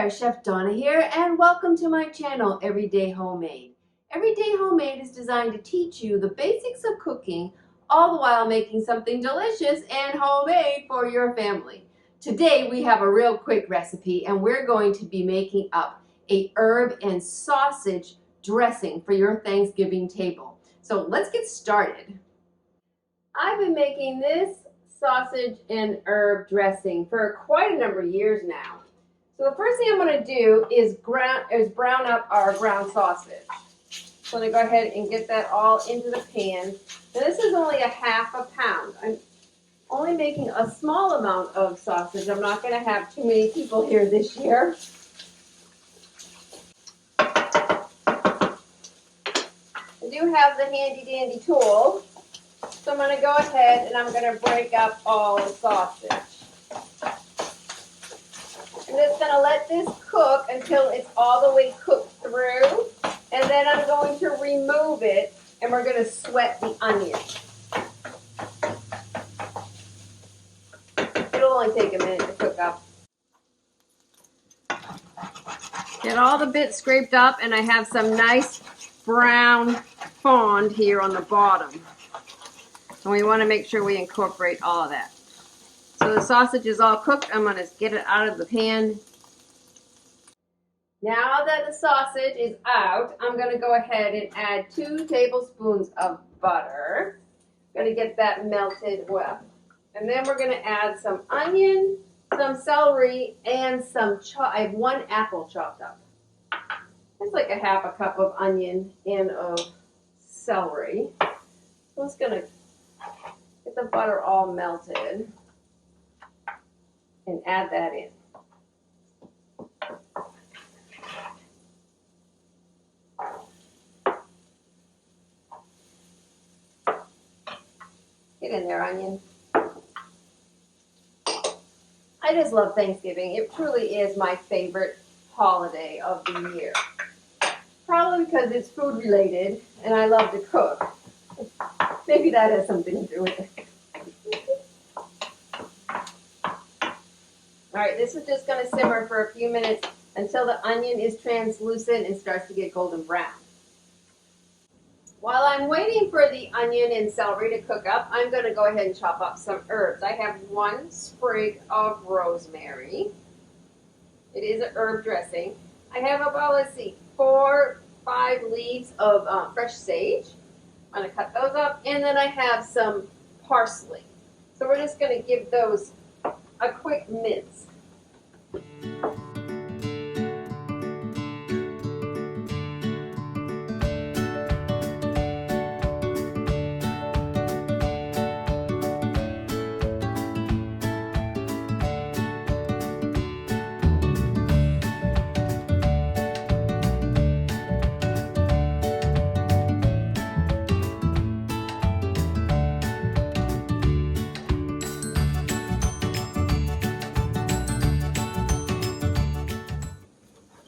there, Chef Donna here, and welcome to my channel, Everyday Homemade. Everyday Homemade is designed to teach you the basics of cooking, all the while making something delicious and homemade for your family. Today we have a real quick recipe, and we're going to be making up a herb and sausage dressing for your Thanksgiving table. So let's get started. I've been making this sausage and herb dressing for quite a number of years now. So the first thing I'm going to do is brown up our ground sausage. So I'm going to go ahead and get that all into the pan. Now this is only a half a pound. I'm only making a small amount of sausage. I'm not going to have too many people here this year. I do have the handy dandy tool. So I'm going to go ahead and I'm going to break up all the sausage. I'm just going to let this cook until it's all the way cooked through. And then I'm going to remove it and we're going to sweat the onion. It'll only take a minute to cook up. Get all the bits scraped up and I have some nice brown fond here on the bottom. And we want to make sure we incorporate all of that. So the sausage is all cooked. I'm going to get it out of the pan. Now that the sausage is out, I'm going to go ahead and add 2 tablespoons of butter. I'm going to get that melted well. And then we're going to add some onion, some celery, and I have 1 apple chopped up. That's like a half a cup of onion and of celery. So I'm just going to get the butter all melted and add that in. Get in there, onion. I just love Thanksgiving. It truly is my favorite holiday of the year. Probably because it's food related and I love to cook. Maybe that has something to do with it. Alright, this is just going to simmer for a few minutes until the onion is translucent and starts to get golden brown. While I'm waiting for the onion and celery to cook up, I'm going to go ahead and chop up some herbs. I have 1 sprig of rosemary. It is an herb dressing. I have about, let's see, 4, 5 leaves of fresh sage. I'm going to cut those up. And then I have some parsley. So we're just going to give those a quick mince.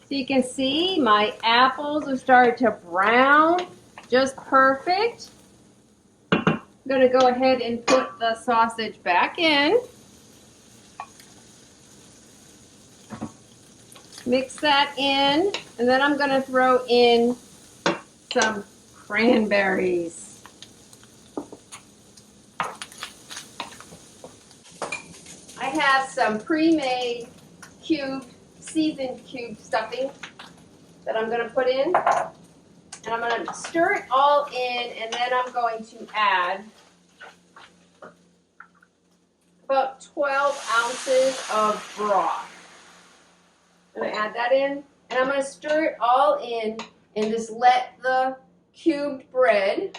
So you can see my apples have started to brown just perfect. I'm going to go ahead and put the sausage back in. Mix that in, and then I'm going to throw in some cranberries. I have some pre-made seasoned cube stuffing that I'm going to put in, and I'm going to stir it all in, and then I'm going to add about 12 ounces of broth. I'm going to add that in, and I'm going to stir it all in and just let the cubed bread,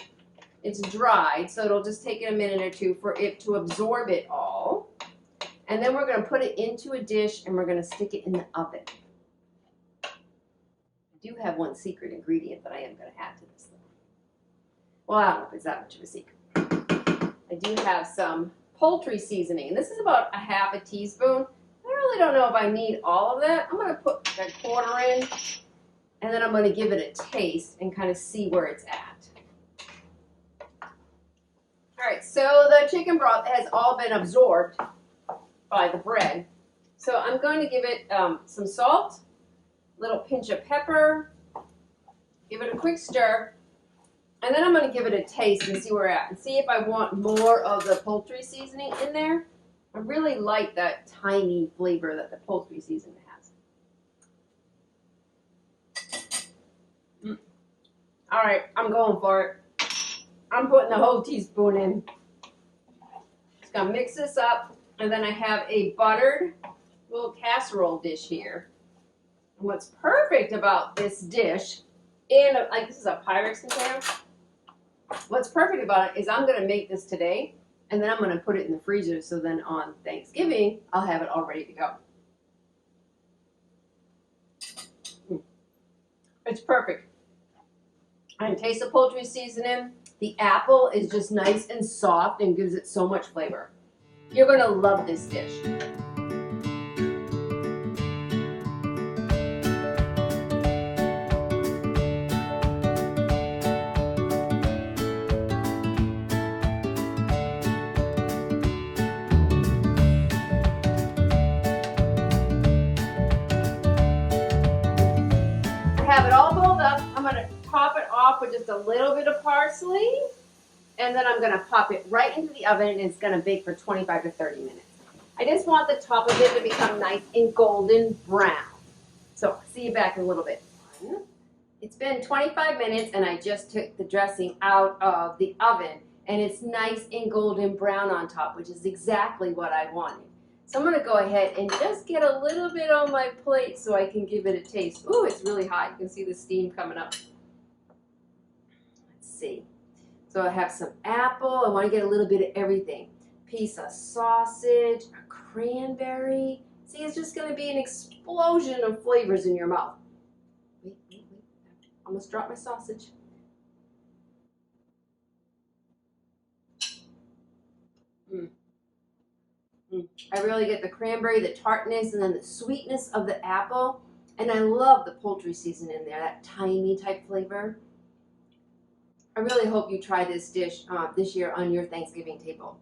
it's dried, so it'll just take it a minute or two for it to absorb it all. And then we're going to put it into a dish and we're going to stick it in the oven. I do have 1 secret ingredient that I am going to add to this thing. Well, I don't know if it's that much of a secret. I do have some poultry seasoning, and this is about a half a teaspoon. I really don't know if I need all of that. I'm going to put a 1/4 in, and then I'm going to give it a taste and kind of see where it's at. All right, so the chicken broth has all been absorbed by the bread. So I'm going to give it some salt little pinch of pepper, give it a quick stir, and then I'm going to give it a taste and see where we're at, and see if I want more of the poultry seasoning in there. I really like that tiny flavor that the poultry seasoning has. All right, I'm going for it. I'm putting the whole teaspoon in. Just going to mix this up, and then I have a buttered little casserole dish here. And what's perfect about this dish, like this is a Pyrex container, what's perfect about it is I'm going to make this today, and then I'm going to put it in the freezer, so then on Thanksgiving, I'll have it all ready to go. It's perfect. I can taste the poultry seasoning. The apple is just nice and soft and gives it so much flavor. You're going to love this dish. Have it all boiled up. I'm going to top it off with just a little bit of parsley, and then I'm going to pop it right into the oven, and it's going to bake for 25 to 30 minutes. I just want the top of it to become nice and golden brown. So see you back in a little bit. It's been 25 minutes, and I just took the dressing out of the oven, and it's nice and golden brown on top, which is exactly what I wanted. So I'm going to go ahead and just get a little bit on my plate so I can give it a taste. Ooh, it's really hot. You can see the steam coming up. Let's see. So I have some apple. I want to get a little bit of everything. Piece of sausage, a cranberry. See, it's just going to be an explosion of flavors in your mouth. Wait. Almost dropped my sausage. I really get the cranberry, the tartness, and then the sweetness of the apple. And I love the poultry seasoning in there, that tiny type flavor. I really hope you try this dish this year on your Thanksgiving table.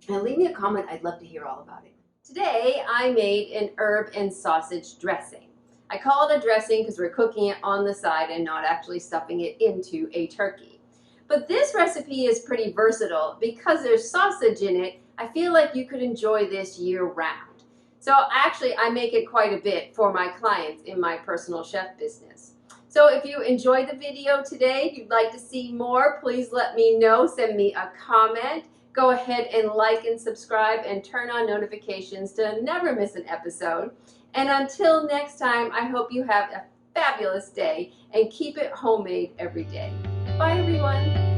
And leave me a comment. I'd love to hear all about it. Today, I made an herb and sausage dressing. I call it a dressing because we're cooking it on the side and not actually stuffing it into a turkey. But this recipe is pretty versatile because there's sausage in it. I feel like you could enjoy this year-round. So actually, I make it quite a bit for my clients in my personal chef business. So if you enjoyed the video today, if you'd like to see more, please let me know. Send me a comment. Go ahead and like and subscribe and turn on notifications to never miss an episode. And until next time, I hope you have a fabulous day and keep it homemade every day. Bye, everyone.